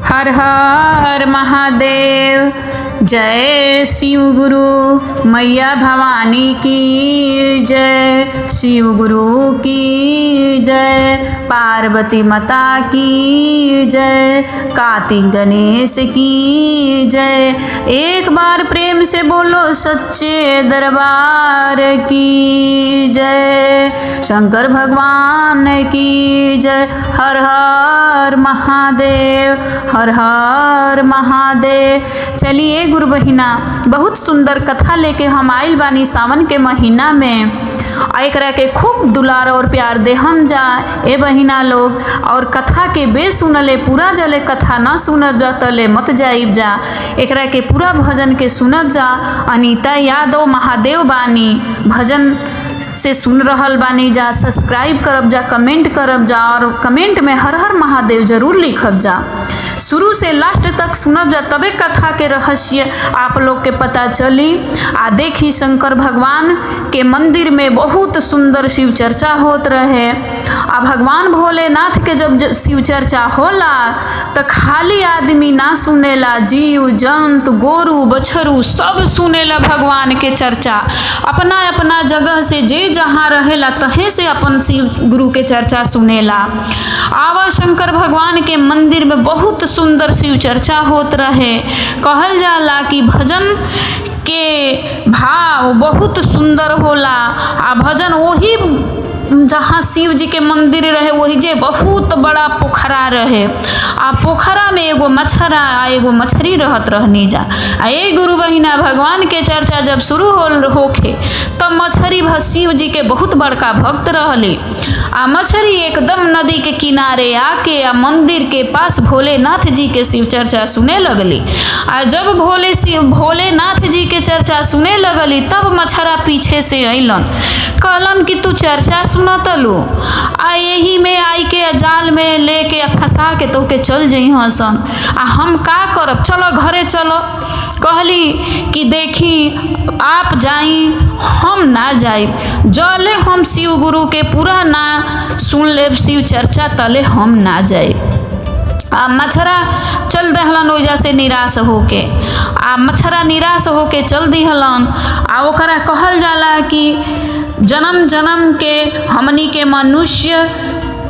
हर हर महादेव। जय शिव गुरु मैया भवानी की जय, शिव गुरु की जय, पार्वती माता की जय, कार्तिक गणेश की जय। एक बार प्रेम से बोलो सच्चे दरबार की जय, शंकर भगवान की जय। हर हर महादेव, हर हर महादेव। चलिए गुरु बहिना, बहुत सुंदर कथा लेके हम आइल बानी सावन के महीना में। एकरा के खूब दुलार और प्यार दे हम जा ए बहिना लोग। और कथा के बे सुनले पूरा जले, कथा ना सुनब जा तले मत जाइब जा। एकरा के पूरा भजन के सुनब जा। अनीता यादव महादेव बानी भजन से सुन रहल बानी जा। सब्सक्राइब करब जा, कमेंट करब जा और कमेंट में हर हर महादेव जरूर लिखब जा। शुरू से लास्ट तक सुनब जा, तबे कथा के रहस्य आप लोग के पता चली। आ देखी शंकर भगवान के मंदिर में बहुत सुंदर शिव चर्चा होत रहे। आ भगवान भोलेनाथ के जब शिव चर्चा होला तो खाली आदमी ना सुनेला, जीव जंतु गोरु बछरू सब सुनेला भगवान के चर्चा। अपना अपना जगह से जे जहाँ रहेला तहे से अपन शिव गुरु के चर्चा सुनेला। आवा शंकर भगवान के मंदिर में बहुत सुंदर शिव चर्चा होत रहे। कहल जाला कि भजन के भाव बहुत सुंदर होला। आ भजन वही जहाँ शिव जी के मंदिर रहे वही जे बहुत बड़ा पोखरा रहे। आ पोखरा में एगो मछरा आ एगो मछरी रहत रहनी जा। आ ए गुरु बहिना, भगवान के चर्चा जब शुरू होखे तब मछरी शिव जी के बहुत बड़का भक्त रहली। आ मछरी एकदम नदी के किनारे आके आ मंदिर के पास भोलेनाथ जी के शिव चर्चा सुने लगली। आ जब भोलेनाथ जी के चर्चा सुने लगली तब मछरा पीछे से अइलन, कहलन कि तू चर्चा सुनतलू, आ यही में आई के जाल में लेके फंसा के तो के चल जई हसन। आ हम का करब, चलो घरे चलो। कहली कि देखी आप जाई, हम ना जाई। जले हम शिव गुरु के पूरा ना सुन लेब शिव चर्चा तले हम ना जाए। आ मछरा चल दहलन ओइजा से निराश होके। आ मछरा निराश होके चल दिहलन। आ ओकरा कहल जाला कि जन्म जन्म के हमनी के मनुष्य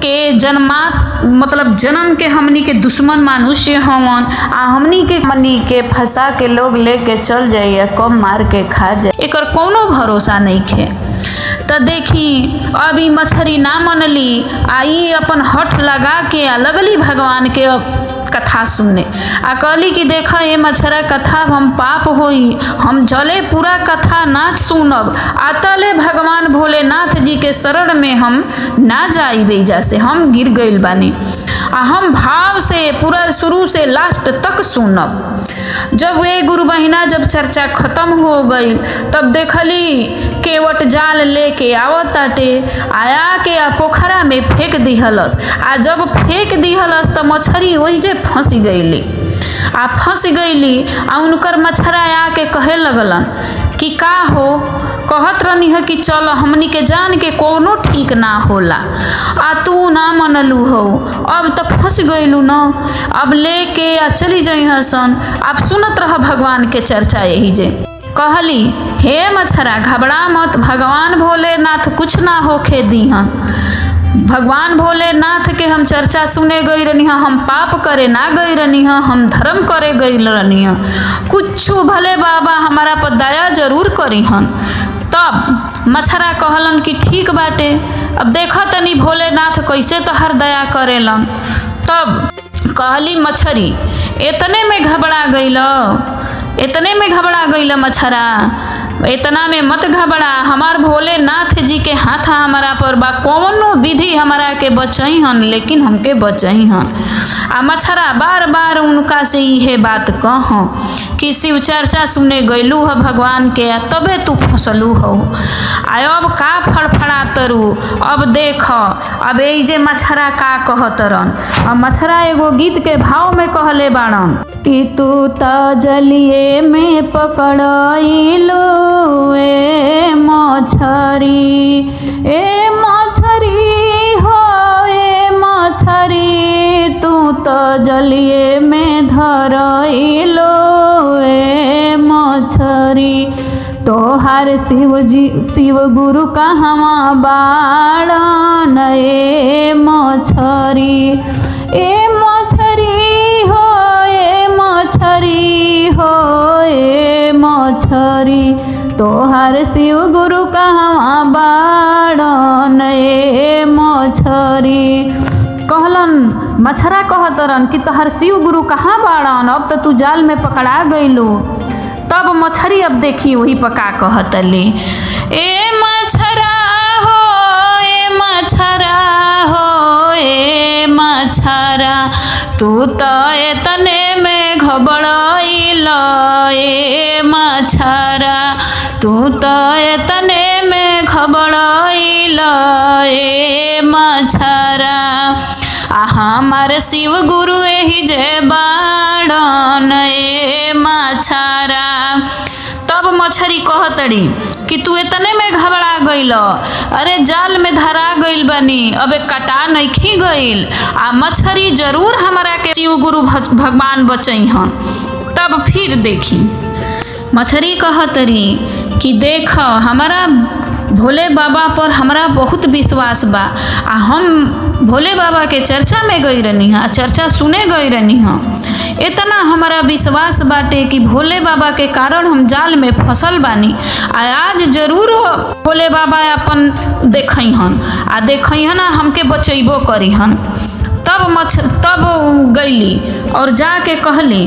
के जन्म के हमनी के दुश्मन मनुष्य हवन। आ हमनी के फंसा के लोग लेके चल जाइए, कम मार के खा जाए, एकर कोनो भरोसा नहीं खे। तो देखी अब ई मछरी ना मनली। आ ई अपन हठ लगा के आ लगली भगवान के कथा सुनने। आ कहली कि देख ये मछरा कथा हम पाप होई, हम जले पूरा कथा ना सुनब। आ तले भगवान भोलेनाथ जी के शरण में हम ना जाई बेजा से हम गिर गइल बानी। आ हम भाव से पूरा शुरू से लास्ट तक सुनब। जब वे गुरु बहिना जब चर्चा खत्म हो गई तब देखली केवट जाल लेके आवताटे। आया के आ पोखरा में फेंक दिहलस। आ जब फेंक दिहलस तो मछरी वही जे फंस गईली। आ फंस गईली। आ उनकर मछरा आके कहे लगलन कि का हो, कहत रहनी है कि चलो हमनी के जान के कोनो ठीक ना होला। आ तू ना मनलू हो, अब तो फंस गईलू न, अब लेके आ चली जाई हसन। अब सुनत रह भगवान के चर्चा यही जे। कहली हे मछरा घबरा मत, भगवान भोलेनाथ कुछ ना होखे दीहन। भगवान भोलेनाथ के हम चर्चा सुने गई रहनी है, हम पाप करे ना गई रहनी है, हम धर्म करे गई रहनी है। कुछ भले बाबा हमारा पर दया जरूर करी हन। तब मछरा कहलन कि ठीक बाटे, अब देखो तनी भोलेनाथ कैसे तोहर दया करेलन। तब कहली मछरी इतने में घबरा गईल मछरा, इतना में मत घबरा, हमार भोलेनाथ जी के हाथ हमारा पर बा, कौनो विधि हमारा के बचई हन, लेकिन हमके बचई हन। आ मछरा बार बार उनका से यह बात कह कि शिव चर्चा सुने गईलू है भगवान के, तबे तू फंसलू हो। अब का फड़फड़ा तरु, अब देख अब जे मछरा का कहतरन। अब मछरा एगो गीत के भाव में कहले बाड़न कि तू त जलिए में पकड़ाइलू ए मछरी हो, ए मछरी तू त जलिए में धरइलो ए मछरी। तोहार शिव गुरु कहवा बाड़न ए मछरी। ए मछरी हो ए मछरी हो ए मछरी। तोहार शिव गुरु कहवा बाड़न ए मछरी। कहलन मछरा कहतरन कि तोहार शिव गुरु कहाँ बाड़न, अब तो तू जाल में पकड़ा गइलू। तब मछरी अब देखी वही पका कहतली, ए मछरा हो ए मछरा हो ए मछरा। तू तो एतने में घबराइल ए मछरा। तू तो एतने में घबराइल ए मछरा। हमार शिव गुरु एही जे बाड़न ए मछरा। तब मछरी कहतड़ी कि तू इतने में घबरा गइल, अरे जाल में धरा गइल बनी, अबे कटा नइखी गइल। आ मछरी जरूर हमारा के शिव गुरु भगवान बचई हन। तब फिर देखी मछरी कहतरी कि देख हमारा भोले बाबा पर हमरा बहुत विश्वास बा। आ हम भोले बाबा के चर्चा में गई रहनी हाँ, चर्चा सुने गई रहनी हाँ। इतना हमारा विश्वास बाटे कि भोले बाबा के कारण हम जाल में फंसल बानी। आज जरूर भोले बाबा अपन देखई हन आ देखई हन हमके बचैबो करी हन। तब गईली और जाके कहली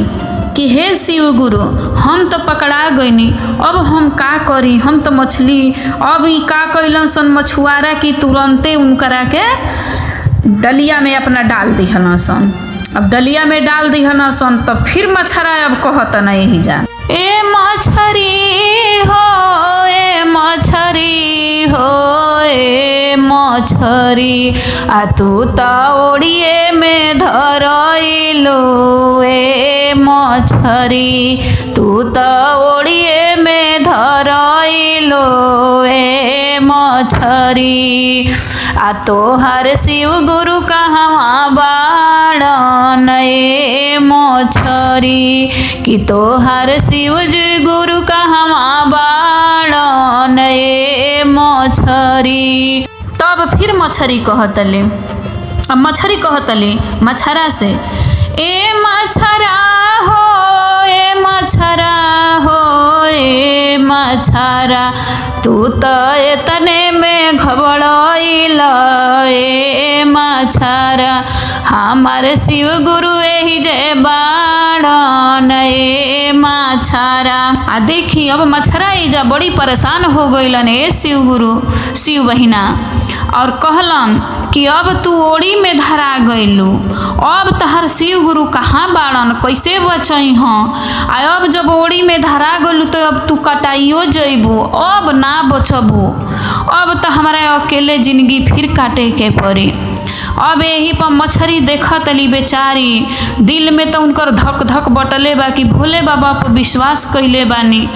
कि हे शिव गुरु, हम तो पकड़ा गईनी, अब हम का करी। हम तो मछली अब ई का कैलन सन मछुआरा की तुरंते उनकरा के डलिया में अपना डाल दिहन सन। अब डलिया में डाल दिहन सन तब फिर मछरा अब कहत न यही जा, ए मछरी हो ए मछरी हो ए मछरी। आ तू तो ओड़िए में धरइलो ए मछरी। तू तो ओड़िए में धरइलो ए मछरी। आ तोहर शिव गुरु कहवा बाड़न ए मछरी। कि तोहर शिव गुरु कहवा बाड़न ए मछरी। तब फिर मछरी कहतले, अब मछरी कहतले मछरा से, ए मछरा हो ए मछरा हो ए मछरा। तू तो एतने में घबराइल ए मछरा। हमारे शिव गुरु एही जे बाड़न ए मछरा। आ देखी अब मछरा एजा बड़ी परेशान हो गइलन ए शिव गुरु शिव बहिना, और कहलन कि अब तू ओड़ी में धरा गइलू, अब तहर शिव गुरु कहाँ बाड़न, कैसे बचई हँ। आ अब जब ओड़ी में धरा गइलू तो अब तू कटाइयो जइबू, अब ना बचबू। अब तो हमारा अकेले जिंदगी फिर काटे के पड़ी। अब यही पर मछरी देखतली बेचारी, दिल में तो उनकर धक धक बटले बा कि भोले बाबा पर विश्वास कइले बानी।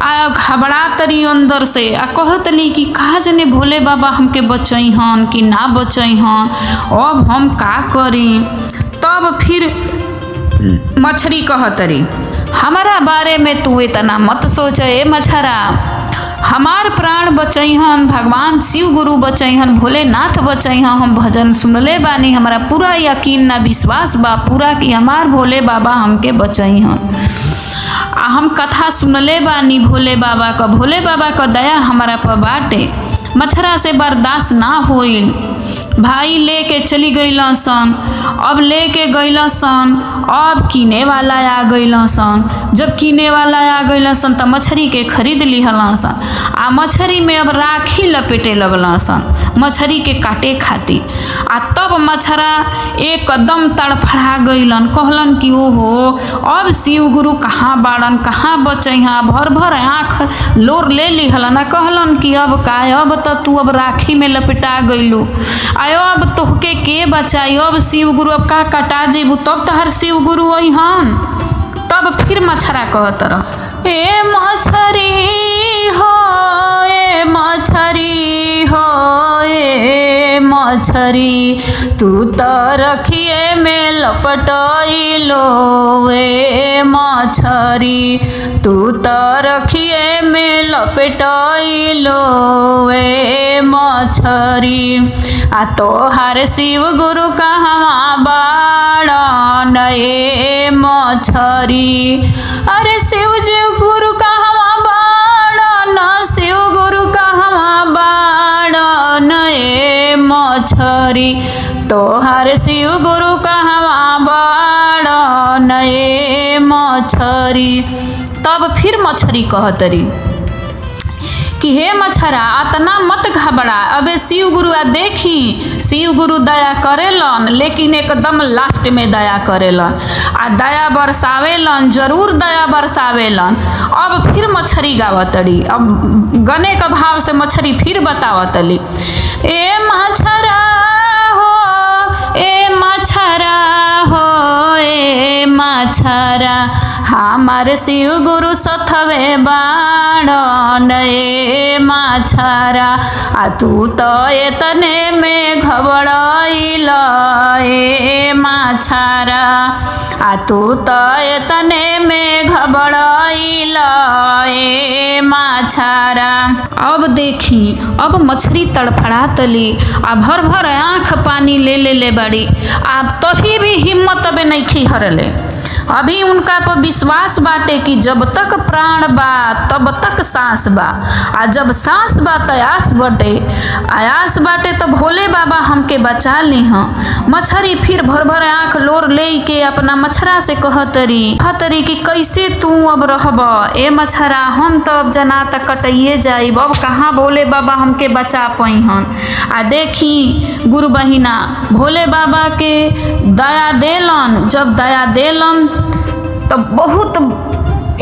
आ घबरा तरी अंदर से आ कहतली कि कहा जने भोले बाबा हमके बचई हन कि ना बचई हन, अब हम का करी। तब फिर मछरी कहतरी, हमारा बारे में तू इतना मत सोच ए मछरा। हमार प्राण बचैहन भगवान शिव गुरु बचैहन, भोलेनाथ बचैहन। हम भजन सुनले बानी, हमारा पूरा यकीन ना विश्वास बा पूरा कि हमार भोले बाबा हमके बचैहन। हम कथा सुनले बानी भोले बाबा का दया हमारा पर बाटे। मछरा से बर्दाश्त ना होइल, भाई लेके चली गइल सन। अब लेके गइल सन, अब किने वाला आ गइल सन। जब किने वाला आ गइल सन त मछरी के खरीद लिहल सन। आ मछरी में अब राखी लपेटे लगल सन मछरी के काटे खातिर। आ तब मछरा एकदम तड़फड़ा गइलन, कहलन कि ओहो अब शिव गुरु कहाँ बाड़न, कहाँ बचैहा। भर भर आँख लोर ले लिहलन। कहलन कि अब का, अब तो तू अब राखी में लपेटा गइलू, आयो अब तोहके के बचाई। अब शिव गुरु अब का कटा जेबू, तब तहर शिव गुरु अइहन। तब फिर मछरा कहत रह, ए मछरी हो ए मछरी हो ए मछरी तू तो रखिए में लपटैलो ए मछरी तू तो रखिए में लपटैलो ए मछरी आ तोहार शिव गुरु कहवा बाड़न ए मछरी। अरे शिव जी गुरु कहवा बाड़न शिव गुरु कहवा बाड़न ए मछरी तोहार शिव गुरु कहवा बाड़न ए मछरी। तब फिर मछरी कहतरी कि हे मछरा अतना मत घबरा। अबे शिव गुरु आ देखी शिव गुरु दया करेलन लेकिन एकदम लास्ट में दया करेलन आ दया बरसावेलन, जरूर दया बरसावेलन। अब फिर मछरी गावतड़ी, अब गने का भाव से मछरी फिर बतावतली ए मछरा हो ए मछरा हो ए मछरा हमारे शिव गुरु सथवे बाड़न ए मछरा आ तू तो एतने में घबराइल ए मछरा आ तू तो एतने में घबराइल ए मछरा। अब देखी अब मछरी तड़फड़ातली आ भर भर आँख पानी ले बड़ी। अब तभी भी हिम्मत अब नहीं हरले। अभी उनका पर विश्वास बाटे कि जब तक प्राण बा तब तक सांस बा आ जब सांस बा त आस बाटे आयास बाटे तो भोले बाबा हमके बचा ली हैं। मछरी फिर भर भर आँख लोर ले के अपना मछरा से कहतरी कि कैसे तू अब रहब ए मछरा, हम तो अब जना तक कटिए जाइब, अब कहाँ भोले बाबा हमके बचा पाई हन। आ देखी गुरु बहिना भोले बाबा के दया देलन, जब दया देलन तो बहुत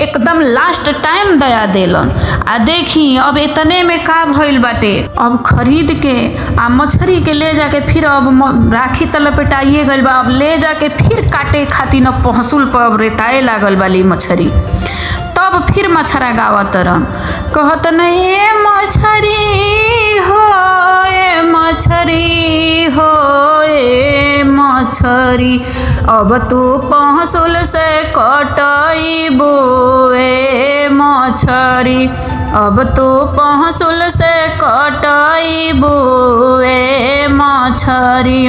एकदम लास्ट टाइम दया देलन। आ देखी अब इतने में का भइल बाटे, अब खरीद के आ मछरी के ले जाके फिर अब राखी तलपेटाइए गइल बा। अब ले जाके फिर काटे खातिर न पहसुल पर अब रेताए लागल वाली मछरी। तब फिर मछरा गावतरन कहत न ए मछरी हो ए मछरी हो ए मछरी अब तू पहसुल से कटइबो ए मछरी अब तू पहसुल से कटइबो ए मछरी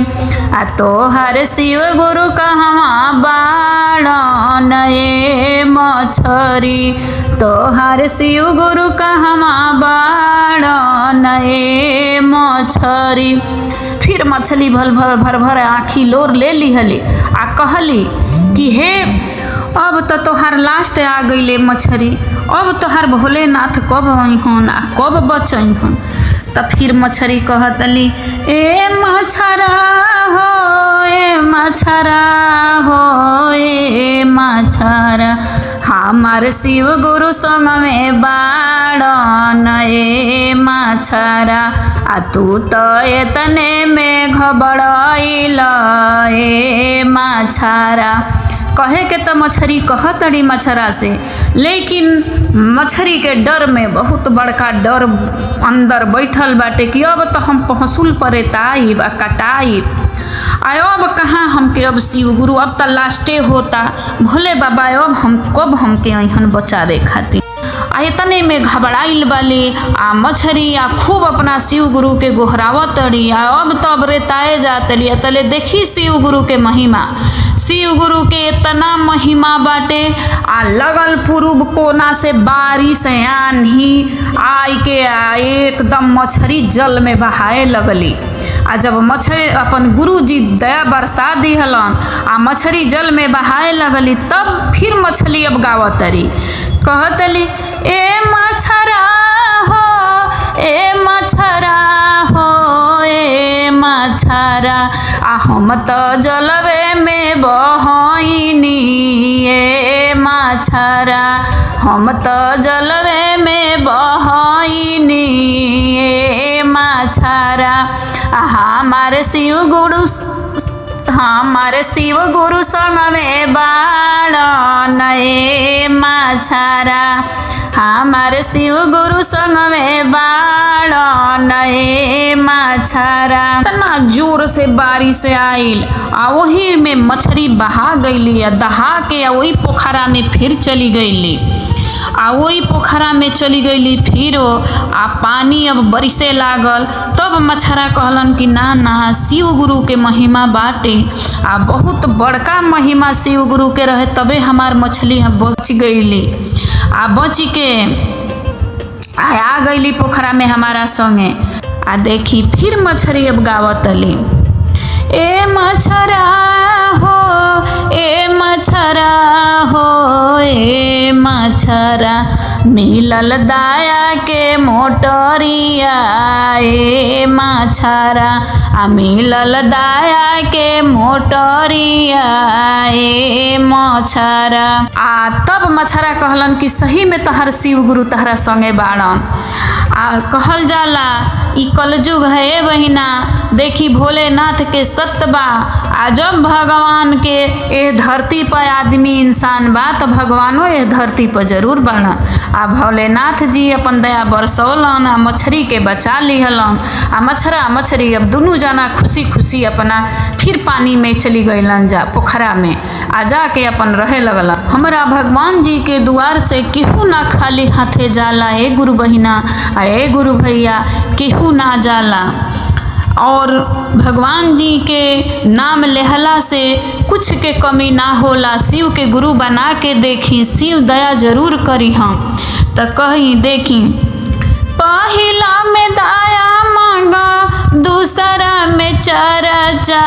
आ तोहार शिव गुरु कहवा बाड़न ए मछरी तोहार शिव गुरु कहवा बाड़न ए मछरी। फिर मछली भर भर आँखी लोर ले लिहली आ कहली कि हे अब तो तोहार लास्ट आ गईले मछरी, अब तोहार भोलेनाथ कब अइहन आ कब बचइहन। तब फिर मछरी कहतली ए मछरा हो ए मछरा हो ए मछरा हमार शिव गुरु संग में बाड़न ए मछरा आ तू तो एतने में घबराइल ए मछरा। कहे के तो मछरी कहतड़ी मछरा से, लेकिन मछरी के डर में बहुत बड़का डर अंदर बैठल बाटे कि अब तो हम पहसुल पर एताइब आ कटाइब। अब कहाँ हमके अब शिव गुरु, अब तो लास्टे होता भोले बाबा अब हम कब हमके अइहन बचावे खातिर। आ इतने में घबराइल वाली आ मछरी आ खूब अपना शिव गुरु के गोहरावतड़ी आ अब तब रेताए जातली। तले देखी शिव गुरु के महिमा, शिव गुरु के इतना महिमा बाटे आ लगल पूर्व कोना से बारिश आंधी आई के एकदम मछरी जल में बहाए लगली। आ जब मछली अपन गुरु जी दया बरसा दिहलन आ मछरी जल में बहाए लगली, तब फिर मछली अब गावतरी कहतली ए मछरा हो ए मछरा हो ए मछरा आ हम तो जलवे में बहनी ए मछरा हम तो जलवे में बहनी ए मछरा। हमार शिव गुरु हमारे शिव गुरु संग में बाड़न ए मछरा, हमारे शिव गुरु संग में बाड़न ए मछरा। इतना जोर से बारिश आइल आ वही में मछली बहा गईली आ दहा के आ वही पोखरा में फिर चली गईली आ वही पोखरा में चली गईली फिर आ पानी अब बरसे लागल। तब मछरा कहलन कि ना ना शिव गुरु के महिमा बाटे आ बहुत बड़का महिमा शिव गुरु के रहे तबे हमार मछली बच गईली आ बच के आ गईली पोखरा में हमारा संगे। आ देखी फिर मछली अब गावतली, ए मछरा हो ए मछरा हो ए मछरा, मिलल दाया के मोटरिया ए मछरा, आ मिलल दाया के मोटरिया ए मछरा। आ तब मछरा कहलन कि सही में तहर शिव गुरु तहरा संगे बाड़न। आ कहल जाला ई कलयुग है बहिना, देखी भोलेनाथ के सत्य बा। आ जब भगवान के ए धरती पर आदमी इंसान बा तो भगवानो ए धरती पर जरूर बाड़न। आ भोलेनाथ जी अपन दया बरसौलन आ मछली के बचा लिहलन। आ मछरा मछली अब दुनू जना खुशी खुशी अपना फिर पानी में चली गईलन जा पोखरा में आ जाके अपन रहे लगलन। हमरा भगवान जी के द्वार से केहू ना खाली हाथे जाला ए गुरु बहिना आ ए गुरु भैया, केहू ना जाला। और भगवान जी के नाम लेहला से कुछ के कमी ना होला। शिव के गुरु बना के देखी, शिव दया जरूर करी हम तो कही देखी। पहिला में दया मांगा, दूसरा में चर्चा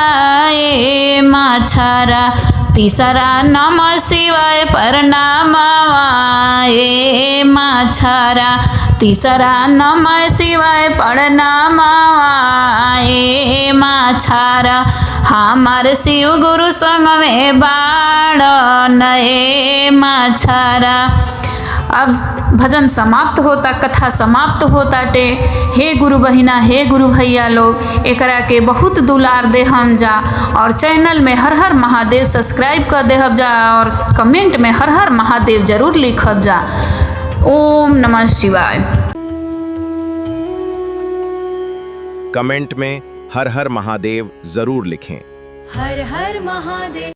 ए मछरा, तीसरा नमः शिवाय प्रणाम ए मछरा, तीसरा नमः शिवाय प्रणाम ए मछरा, हमारे शिव गुरु संग में बाड़न ए मछरा। अब भजन समाप्त होता, कथा समाप्त होता टे। हे गुरु बहिना हे गुरु भैया लोग एकरा के बहुत दुलार देहम जा और चैनल में हर हर महादेव सब्सक्राइब कर देहब जा और कमेंट में हर हर महादेव जरूर लिखब जा। ओम नमः शिवाय। कमेंट में हर हर महादेव जरूर लिखें। हर हर महादेव।